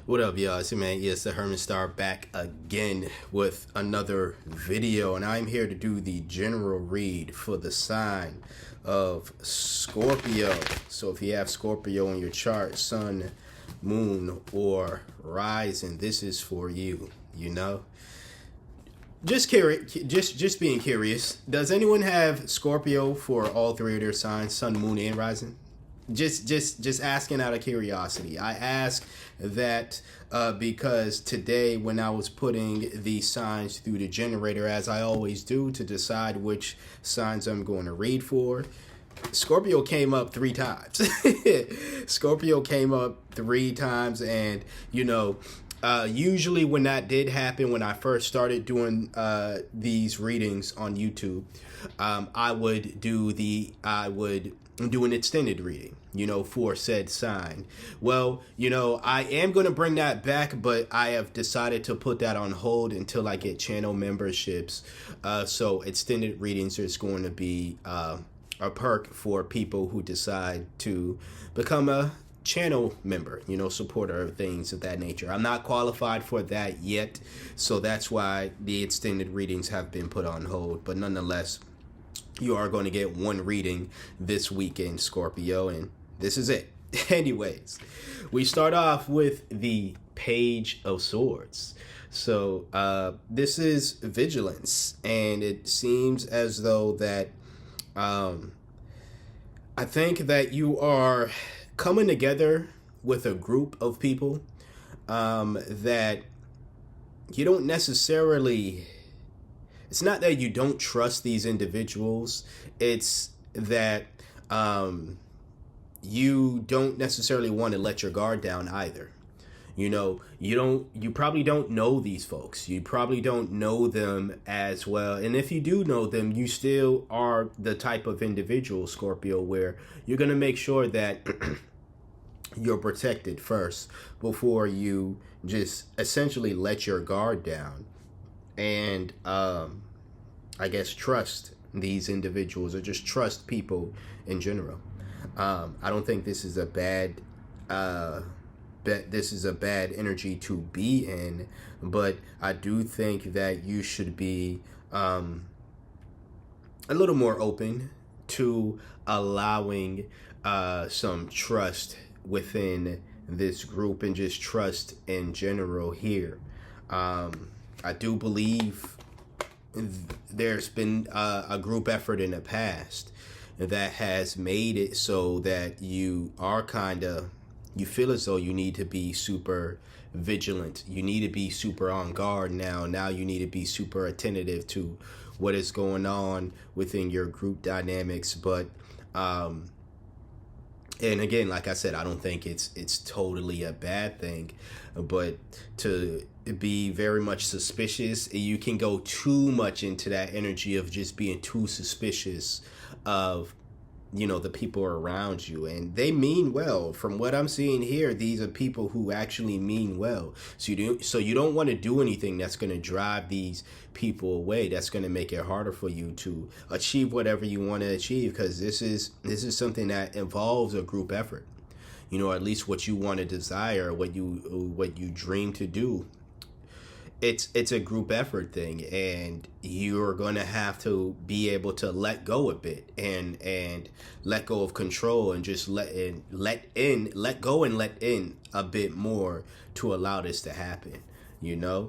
What up, y'all? It's your man, yes, the Herman Star, back again with another video, and I'm here to do the general read for the sign of Scorpio. So if you have Scorpio in your chart, sun, moon, or rising, this is for you, you know? Just curious, just being curious. Does anyone have Scorpio for all three of their signs, sun, moon, and rising? Just asking out of curiosity. I ask that because today when I was putting the signs through the generator, as I always do, to decide which signs I'm going to read for, Scorpio came up 3 times. Scorpio came up 3 times, and usually when that did happen, when I first started doing these readings on YouTube, I would do an extended reading, for said sign. Well, I am going to bring that back, but I have decided to put that on hold until I get channel memberships. So extended readings is going to be a perk for people who decide to become a channel member, supporter, things of that nature. I'm not qualified for that yet, so that's why the extended readings have been put on hold. But nonetheless, you are going to get one reading this weekend, Scorpio, and this is it. Anyways, we start off with the Page of Swords. So this is vigilance, and it seems as though that I think that you are coming together with a group of people that you don't necessarily... It's not that you don't trust these individuals. It's that you don't necessarily want to let your guard down either. You probably don't know these folks. You probably don't know them as well. And if you do know them, you still are the type of individual, Scorpio, where you're going to make sure that you're protected first before you just essentially let your guard down. And I guess trust these individuals, or just trust people in general. I don't think this is a bad energy to be in, but I do think that you should be a little more open to allowing some trust within this group, and just trust in general here. I do believe there's been a group effort in the past that has made it so that you feel as though you need to be super vigilant. You need to be super on guard now. Now you need to be super attentive to what is going on within your group dynamics. But and again, like I said, I don't think it's totally a bad thing, but to be very much suspicious, you can go too much into that energy of just being too suspicious of the people around you, and they mean well. From what I'm seeing here, these are people who actually mean well. So you don't want to do anything that's going to drive these people away. That's going to make it harder for you to achieve whatever you want to achieve, because this is something that involves a group effort. At least what you want to desire, what you dream to do. It's a group effort thing, and you're going to have to be able to let go a bit and let go of control, and just let go and let in a bit more to allow this to happen. Your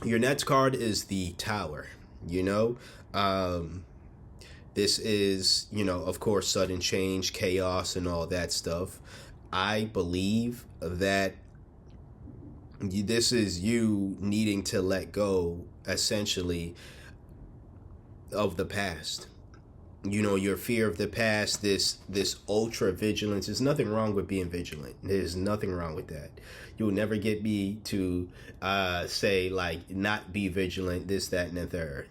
next card is the Tower. This is, of course, sudden change, chaos, and all that stuff. I believe that this is you needing to let go, essentially, of the past. Your fear of the past, this ultra vigilance. There's nothing wrong with being vigilant. There's nothing wrong with that. You'll never get me to say, like, not be vigilant, this, that, and the third,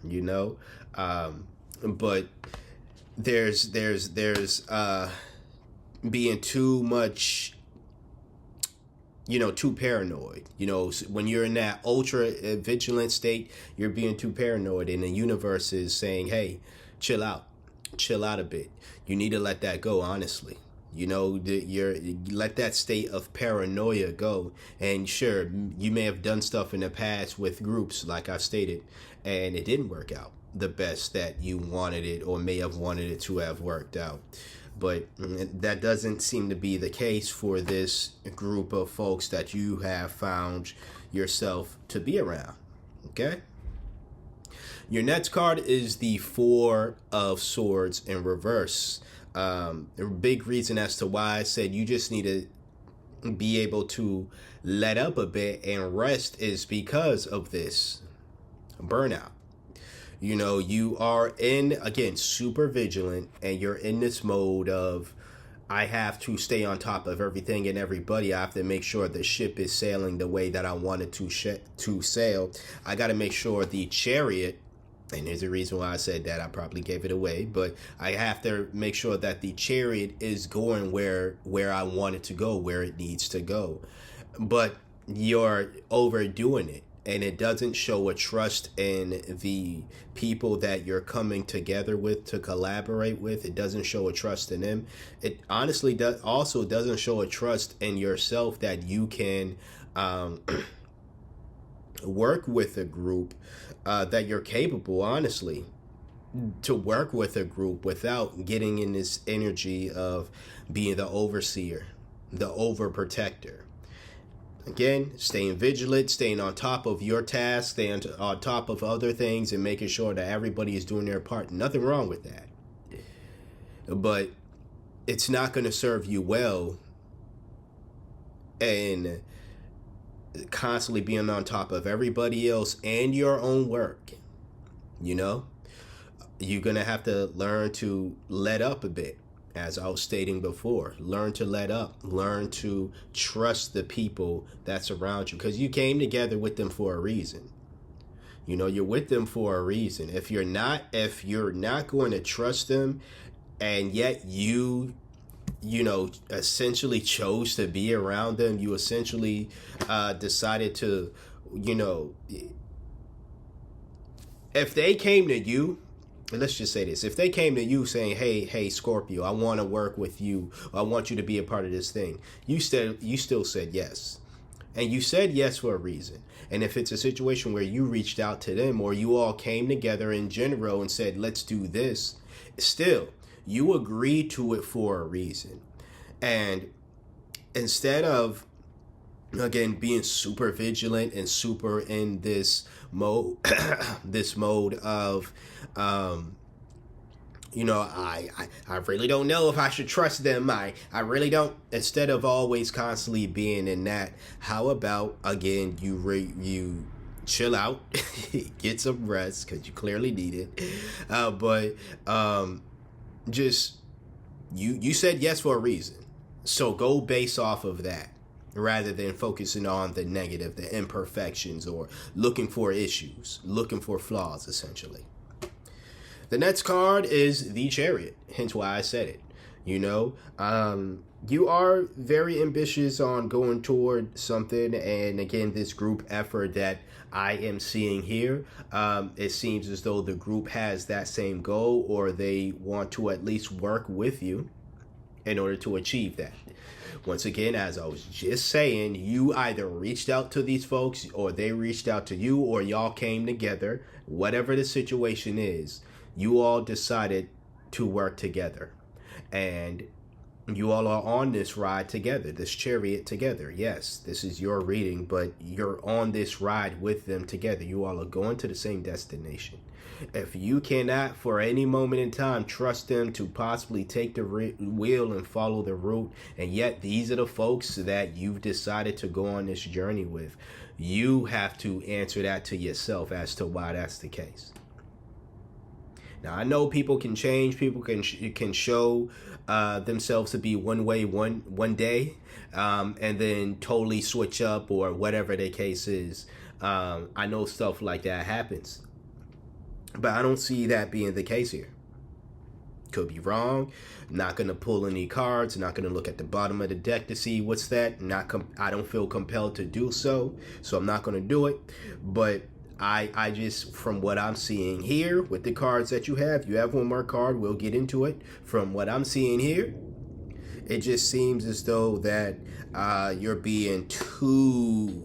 but there's being too much, too paranoid. When you're in that ultra vigilant state, you're being too paranoid, and the universe is saying, hey, chill out a bit. You need to let that go, honestly. You know, let that state of paranoia go. And sure, you may have done stuff in the past with groups, like I stated, and it didn't work out the best that you wanted it or may have wanted it to have worked out. But that doesn't seem to be the case for this group of folks that you have found yourself to be around. Okay? Your next card is the Four of Swords in reverse. A big reason as to why I said you just need to be able to let up a bit and rest is because of this burnout. You know, you are again, super vigilant, and you're in this mode of, I have to stay on top of everything and everybody. I have to make sure the ship is sailing the way that I want it to sail. I got to make sure the chariot, and there's a reason why I said that, I probably gave it away, but I have to make sure that the chariot is going where I want it to go, where it needs to go. But you're overdoing it, and it doesn't show a trust in the people that you're coming together with to collaborate with. It doesn't show a trust in them. It honestly also doesn't show a trust in yourself that you can work with a group, that you're capable, honestly, to work with a group without getting in this energy of being the overseer, the overprotector. Again, staying vigilant, staying on top of your tasks, staying on top of other things, and making sure that everybody is doing their part. Nothing wrong with that. But it's not going to serve you well, and constantly being on top of everybody else and your own work. You know, you're going to have to learn to let up a bit. As I was stating before, learn to let up, learn to trust the people that surround you, because you came together with them for a reason. You know, you're with them for a reason. If you're not going to trust them, and yet you essentially chose to be around them, you essentially decided to, if they came to you, let's just say this, if they came to you saying, hey Scorpio, I want to work with you, I want you to be a part of this thing, you still said yes. And you said yes for a reason. And if it's a situation where you reached out to them, or you all came together in general and said, let's do this, still, you agreed to it for a reason. And instead of, again, being super vigilant and super in this mode, of, I really don't know if I should trust them. I really don't. Instead of always constantly being in that, how about, again, you chill out, get some rest, because you clearly need it. But just, you said yes for a reason. So go base off of that, rather than focusing on the negative, the imperfections, or looking for issues, looking for flaws, essentially. The next card is the Chariot, hence why I said it. You are very ambitious on going toward something, and again, this group effort that I am seeing here, it seems as though the group has that same goal, or they want to at least work with you in order to achieve that. Once again, as I was just saying, you either reached out to these folks, or they reached out to you, or y'all came together. Whatever the situation is, you all decided to work together. And you all are on this ride together, this chariot together. Yes, this is your reading, but you're on this ride with them together. You all are going to the same destination. If you cannot, for any moment in time, trust them to possibly take the wheel and follow the route, and yet these are the folks that you've decided to go on this journey with, you have to answer that to yourself as to why that's the case. Now, I know people can change, people can show themselves to be one way one day, and then totally switch up, or whatever the case is. I know stuff like that happens. But I don't see that being the case here. Could be wrong. Not going to pull any cards. Not going to look at the bottom of the deck to see what's that. I don't feel compelled to do so. So I'm not going to do it. But I just, from what I'm seeing here with the cards that you have one more card. We'll get into it. From what I'm seeing here, It just seems as though that you're being too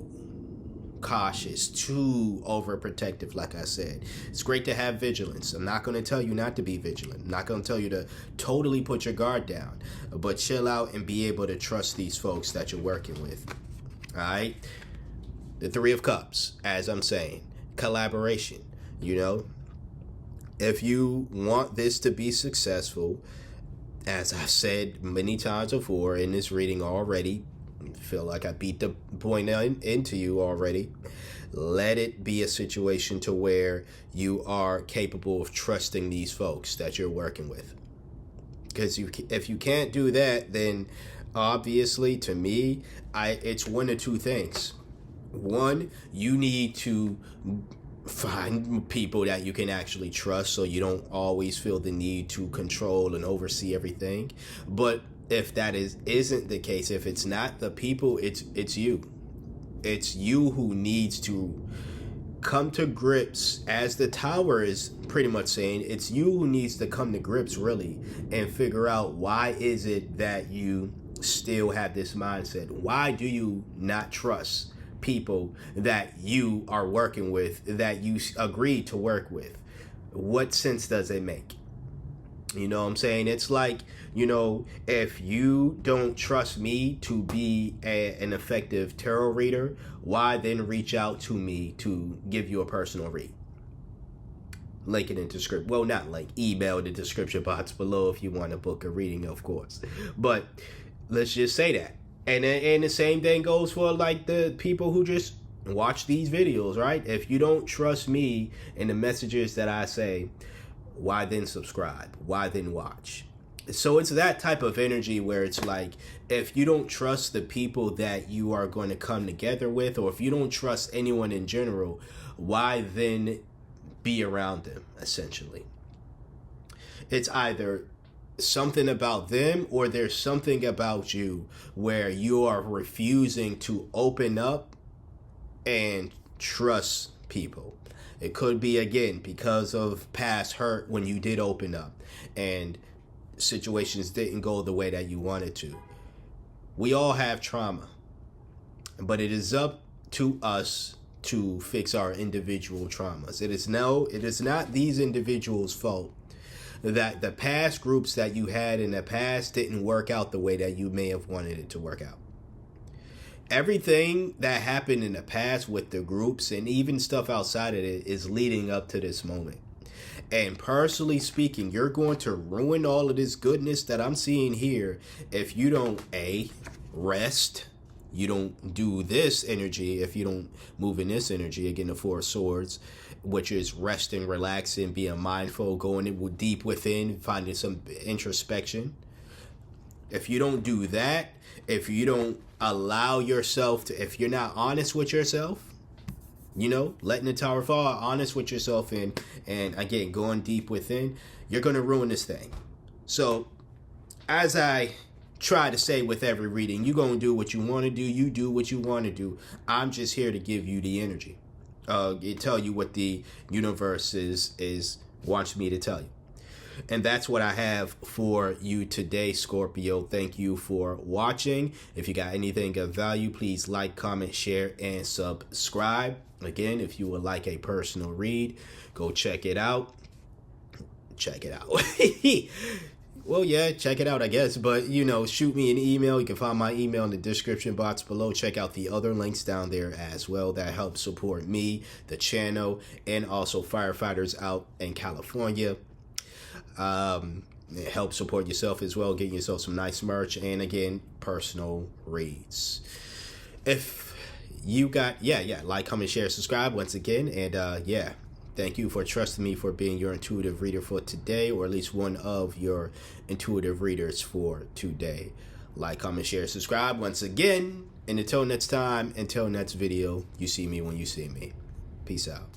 cautious, too overprotective. Like I said, it's great to have vigilance. I'm not going to tell you not to be vigilant. I'm not going to tell you to totally put your guard down, but chill out and be able to trust these folks that you're working with. All right. The Three of Cups, as I'm saying, collaboration. You know, if you want this to be successful, as I've said many times before in this reading already, feel like I beat the point into you already. Let it be a situation to where you are capable of trusting these folks that you're working with. Because if you can't do that, then obviously to me, it's one of two things. One, you need to find people that you can actually trust so you don't always feel the need to control and oversee everything. But if that isn't the case, if it's not the people, it's you. It's you who needs to come to grips, as the Tower is pretty much saying, it's you who needs to come to grips really and figure out why is it that you still have this mindset. Why do you not trust people that you are working with, that you agreed to work with? What sense does it make? You know what I'm saying? It's like, you know, if you don't trust me to be an effective tarot reader, why then reach out to me to give you a personal read? Link it in the description. Well, not link. Email the description box below if you want to book a reading, of course. But let's just say that. And the same thing goes for like the people who just watch these videos, right? If you don't trust me and the messages that I say, why then subscribe? Why then watch? So it's that type of energy where it's like, if you don't trust the people that you are going to come together with, or if you don't trust anyone in general, why then be around them, essentially? It's either something about them or there's something about you where you are refusing to open up and trust people. It could be, again, because of past hurt when you did open up and situations didn't go the way that you wanted to. We all have trauma, but it is up to us to fix our individual traumas. It is not these individuals' fault that the past groups that you had in the past didn't work out the way that you may have wanted it to work out. Everything that happened in the past with the groups and even stuff outside of it is leading up to this moment. And personally speaking, you're going to ruin all of this goodness that I'm seeing here if you don't, rest. You don't do this energy, if you don't move in this energy, again, the Four of Swords, which is resting, relaxing, being mindful, going deep within, finding some introspection. If you don't do that, if you don't allow yourself to, if you're not honest with yourself, you know, letting the tower fall, honest with yourself, and again, going deep within, you're going to ruin this thing. So, as I try to say with every reading, you're going to do what you want to do. You do what you want to do. I'm just here to give you the energy. Tell you what the universe is wants me to tell you. And that's what I have for you today, Scorpio. Thank you for watching. If you got anything of value, please like, comment, share, and subscribe. Again, if you would like a personal read, go check it out. Check it out. Well, yeah, check it out, I guess. But, you know, shoot me an email. You can find my email in the description box below. Check out the other links down there as well. That helps support me, the channel, and also firefighters out in California. It helps support yourself as well, getting yourself some nice merch, and again, personal reads. If you got, like, comment, share, subscribe once again, and thank you for trusting me for being your intuitive reader for today, or at least one of your intuitive readers for today. Like, comment, share, subscribe once again, and until next time, until next video, you see me when you see me. Peace out.